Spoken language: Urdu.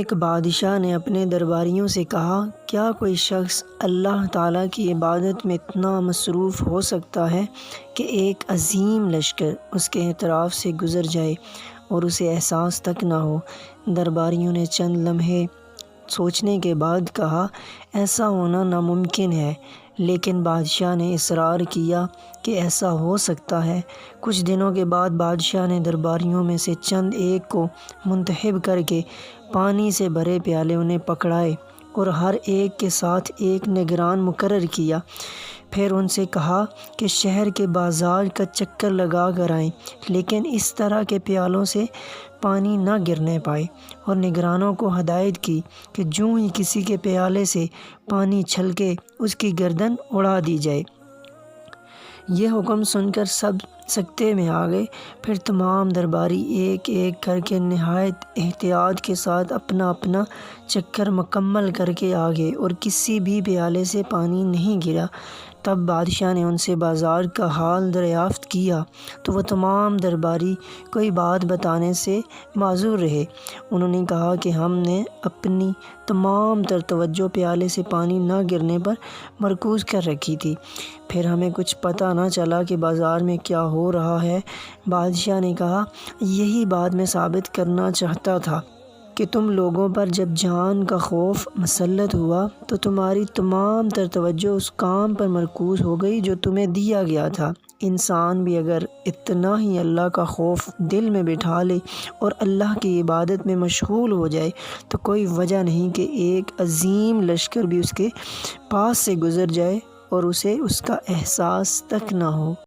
ایک بادشاہ نے اپنے درباریوں سے کہا، کیا کوئی شخص اللہ تعالیٰ کی عبادت میں اتنا مصروف ہو سکتا ہے کہ ایک عظیم لشکر اس کے اطراف سے گزر جائے اور اسے احساس تک نہ ہو؟ درباریوں نے چند لمحے سوچنے کے بعد کہا، ایسا ہونا ناممکن ہے، لیکن بادشاہ نے اصرار کیا کہ ایسا ہو سکتا ہے۔ کچھ دنوں کے بعد بادشاہ نے درباریوں میں سے چند ایک کو منتخب کر کے پانی سے بھرے پیالے انہیں پکڑائے اور ہر ایک کے ساتھ ایک نگران مقرر کیا۔ پھر ان سے کہا کہ شہر کے بازار کا چکر لگا کر آئیں، لیکن اس طرح کے پیالوں سے پانی نہ گرنے پائے، اور نگرانوں کو ہدایت کی کہ جوں ہی کسی کے پیالے سے پانی چھلکے اس کی گردن اڑا دی جائے۔ یہ حکم سن کر سب سکتے میں آ گئے۔ پھر تمام درباری ایک ایک کر کے نہایت احتیاط کے ساتھ اپنا اپنا چکر مکمل کر کے آ گئے اور کسی بھی پیالے سے پانی نہیں گرا۔ تب بادشاہ نے ان سے بازار کا حال دریافت کیا تو وہ تمام درباری کوئی بات بتانے سے معذور رہے۔ انہوں نے کہا کہ ہم نے اپنی تمام تر توجہ پیالے سے پانی نہ گرنے پر مرکوز کر رکھی تھی، پھر ہمیں کچھ پتہ نہ چلا کہ بازار میں کیا ہو رہا ہے۔ بادشاہ نے کہا، یہی بات میں ثابت کرنا چاہتا تھا کہ تم لوگوں پر جب جان کا خوف مسلط ہوا تو تمہاری تمام تر توجہ اس کام پر مرکوز ہو گئی جو تمہیں دیا گیا تھا۔ انسان بھی اگر اتنا ہی اللہ کا خوف دل میں بٹھا لے اور اللہ کی عبادت میں مشغول ہو جائے تو کوئی وجہ نہیں کہ ایک عظیم لشکر بھی اس کے پاس سے گزر جائے اور اسے اس کا احساس تک نہ ہو۔